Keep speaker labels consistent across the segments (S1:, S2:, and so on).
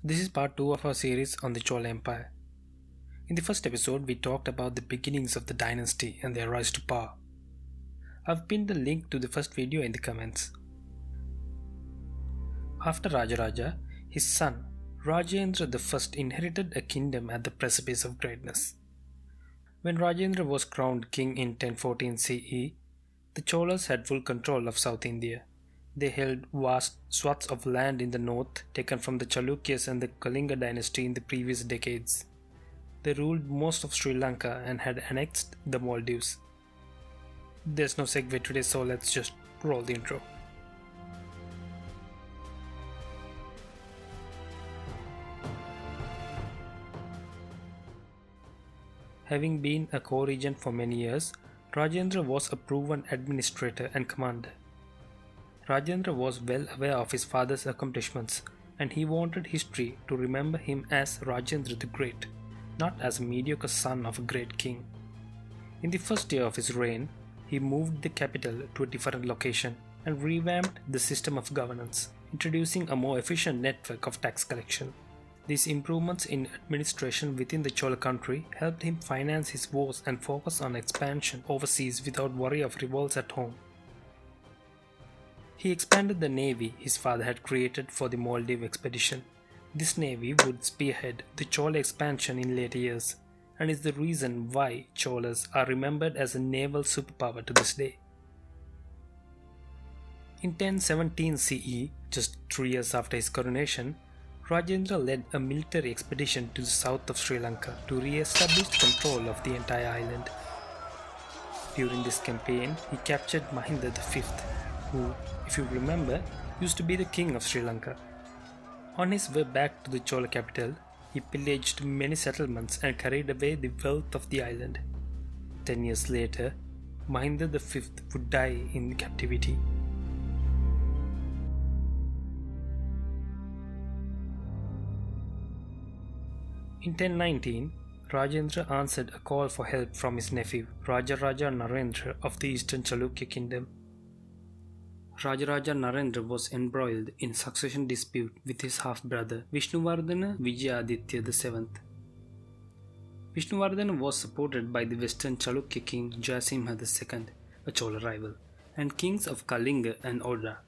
S1: This is part 2 of our series on the Chola Empire. In the first episode, we talked about the beginnings of the dynasty and their rise to power. I've pinned the link to the first video in the comments. After Rajaraja, his son Rajendra the inherited a kingdom at the precipice of greatness. When Rajendra was crowned king in 1014 CE, the Cholas had full control of South India. They held vast swaths of land in the north taken from the Chalukyas and the Kalinga Dynasty in the previous decades. They ruled most of Sri Lanka and had annexed the Maldives. There's no segue today, so let's just roll the intro. Having been a co-regent for many years, Rajendra was a proven administrator and commander. Rajendra was well aware of his father's accomplishments, and he wanted history to remember him as Rajendra the Great, not as a mediocre son of a great king. In the first year of his reign, he moved the capital to a different location and revamped the system of governance, introducing a more efficient network of tax collection. These improvements in administration within the Chola country helped him finance his wars and focus on expansion overseas without worry of revolts at home. He expanded the navy his father had created for the Maldives expedition. This navy would spearhead the Chola expansion in later years, and is the reason why Cholas are remembered as a naval superpower to this day. In 1017 CE, just 3 years after his coronation, Rajendra led a military expedition to the south of Sri Lanka to re-establish control of the entire island. During this campaign, he captured Mahinda V, who, if you remember, used to be the king of Sri Lanka. On his way back to the Chola capital, he pillaged many settlements and carried away the wealth of the island. 10 years later, Mahinda V would die in captivity. In 1019, Rajendra answered a call for help from his nephew, Rajaraja Narendra of the Eastern Chalukya kingdom. Rajaraja Narendra was embroiled in succession dispute with his half-brother Vishnuvardhana Vijayaditya VII. Vishnuvardhana was supported by the Western Chalukya king Jayasimha II, a Chola rival, and kings of Kalinga and Oda.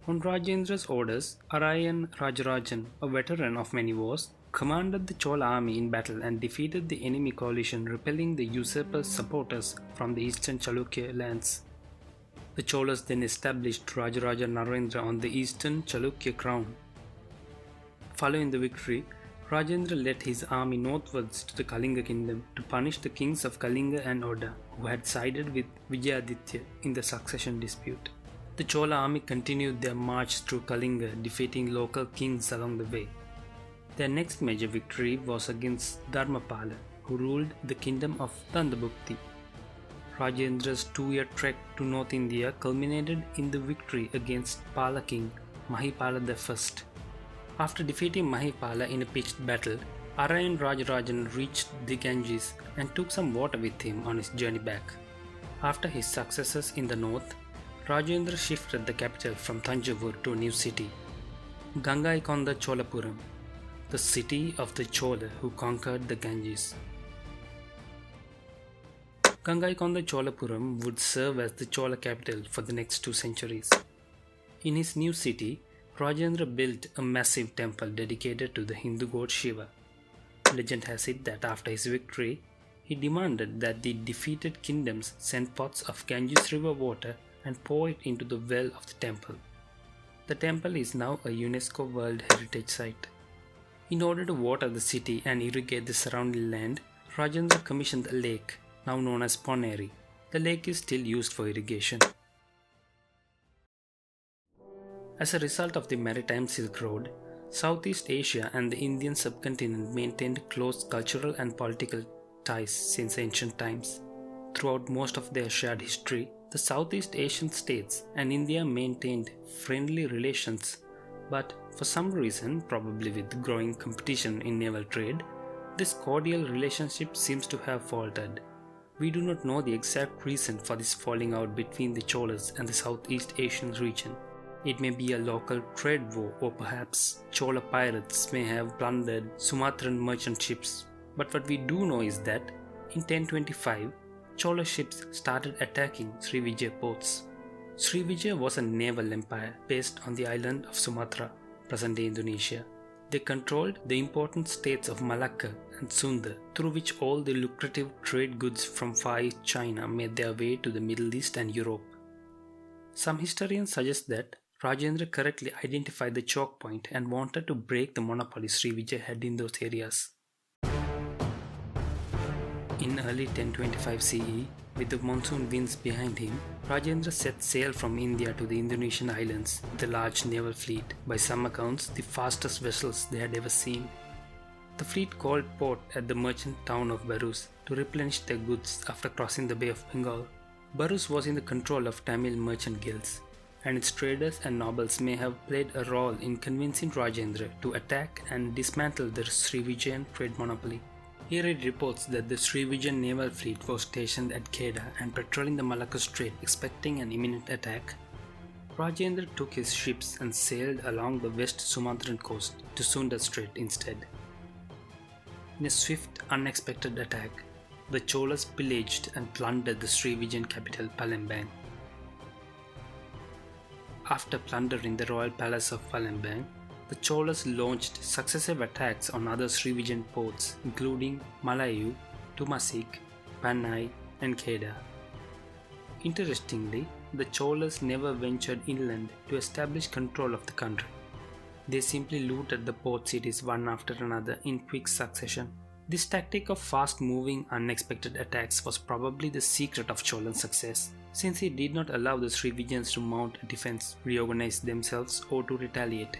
S1: On Rajendra's orders, Arayan Rajarajan, a veteran of many wars, commanded the Chola army in battle and defeated the enemy coalition, repelling the usurper's supporters from the eastern Chalukya lands. The Cholas then established Rajaraja Narendra on the eastern Chalukya crown. Following the victory, Rajendra led his army northwards to the Kalinga kingdom to punish the kings of Kalinga and Oda, who had sided with Vijayaditya in the succession dispute. The Chola army continued their march through Kalinga, defeating local kings along the way. Their next major victory was against Dharmapala, who ruled the kingdom of Dandabhukti. Rajendra's 2-year trek to North India culminated in the victory against Pala king Mahipala I. After defeating Mahipala in a pitched battle, Arayan Rajarajan reached the Ganges and took some water with him on his journey back. After his successes in the north, Rajendra shifted the capital from Tanjavur to a new city, Gangaikonda Cholapuram, the city of the Chola who conquered the Ganges. Gangaikonda Cholapuram would serve as the Chola capital for the next 2 centuries. In his new city, Rajendra built a massive temple dedicated to the Hindu god Shiva. Legend has it that after his victory, he demanded that the defeated kingdoms send pots of Ganges river water and pour it into the well of the temple. The temple is now a UNESCO World Heritage Site. In order to water the city and irrigate the surrounding land, Rajendra commissioned a lake, now known as Ponneri. The lake is still used for irrigation. As a result of the maritime Silk Road, Southeast Asia and the Indian subcontinent maintained close cultural and political ties since ancient times. Throughout most of their shared history, the Southeast Asian states and India maintained friendly relations, but for some reason, probably with growing competition in naval trade, this cordial relationship seems to have faltered. We do not know the exact reason for this falling out between the Cholas and the Southeast Asian region. It may be a local trade war, or perhaps Chola pirates may have plundered Sumatran merchant ships. But what we do know is that in 1025, Chola ships started attacking Srivijaya ports. Srivijaya was a naval empire based on the island of Sumatra, present-day Indonesia. They controlled the important states of Malacca and Sunda, through which all the lucrative trade goods from Far East China made their way to the Middle East and Europe. Some historians suggest that Rajendra correctly identified the choke point and wanted to break the monopoly Srivijaya had in those areas. In early 1025 CE, with the monsoon winds behind him, Rajendra set sail from India to the Indonesian islands with a large naval fleet, by some accounts the fastest vessels they had ever seen. The fleet called port at the merchant town of Barus to replenish their goods after crossing the Bay of Bengal. Barus was in the control of Tamil merchant guilds, and its traders and nobles may have played a role in convincing Rajendra to attack and dismantle the Srivijayan trade monopoly. He read reports that the Srivijayan naval fleet was stationed at Kedah and patrolling the Malacca Strait, expecting an imminent attack. Rajendra took his ships and sailed along the west Sumatran coast to Sunda Strait instead. In a swift, unexpected attack, the Cholas pillaged and plundered the Srivijayan capital Palembang. After plundering the royal palace of Palembang, the Cholas launched successive attacks on other Srivijayan ports including Malayu, Tumasik, Panay and Kedah. Interestingly, the Cholas never ventured inland to establish control of the country. They simply looted the port cities one after another in quick succession. This tactic of fast-moving, unexpected attacks was probably the secret of Cholan success, since he did not allow the Srivijayans to mount a defense, reorganize themselves or to retaliate.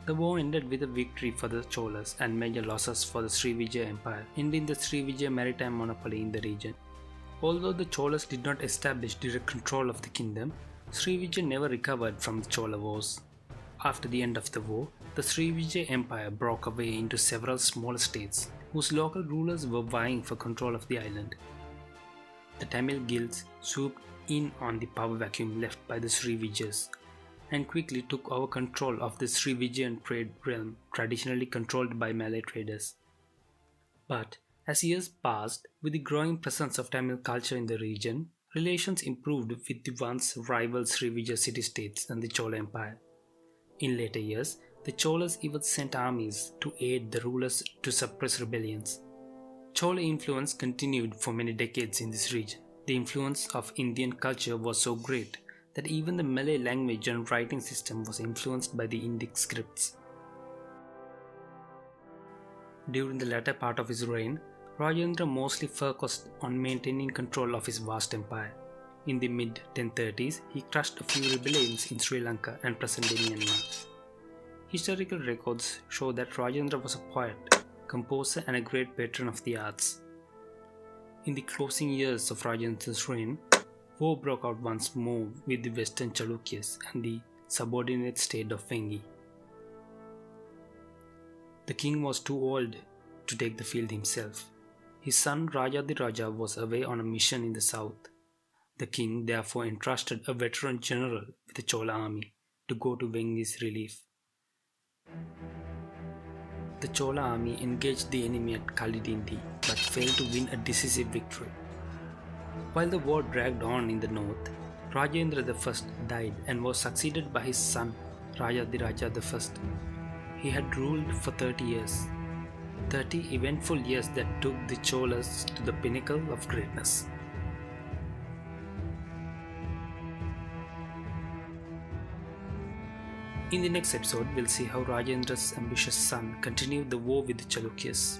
S1: The war ended with a victory for the Cholas and major losses for the Srivijaya Empire, ending the Srivijaya maritime monopoly in the region. Although the Cholas did not establish direct control of the kingdom, Srivijaya never recovered from the Chola wars. After the end of the war, the Srivijaya Empire broke away into several smaller states, whose local rulers were vying for control of the island. The Tamil guilds swooped in on the power vacuum left by the Srivijayas, and quickly took over control of the Srivijayan trade realm, traditionally controlled by Malay traders. But as years passed, with the growing presence of Tamil culture in the region, relations improved with the once rival Srivijaya city-states and the Chola Empire. In later years, the Cholas even sent armies to aid the rulers to suppress rebellions. Chola influence continued for many decades in this region. The influence of Indian culture was so great that even the Malay language and writing system was influenced by the Indic scripts. During the latter part of his reign, Rajendra mostly focused on maintaining control of his vast empire. In the mid-1030s, he crushed a few rebellions in Sri Lanka and present-day Myanmar. Historical records show that Rajendra was a poet, composer and a great patron of the arts. In the closing years of Rajendra's reign, war broke out once more with the Western Chalukyas and the subordinate state of Vengi. The king was too old to take the field himself. His son Rajadiraja was away on a mission in the south. The king therefore entrusted a veteran general with the Chola army to go to Vengi's relief. The Chola army engaged the enemy at Kalidindi but failed to win a decisive victory. While the war dragged on in the north, Rajendra I died and was succeeded by his son Rajadiraja I. He had ruled for 30 years. 30 eventful years that took the Cholas to the pinnacle of greatness. In the next episode, we'll see how Rajendra's ambitious son continued the war with the Chalukyas.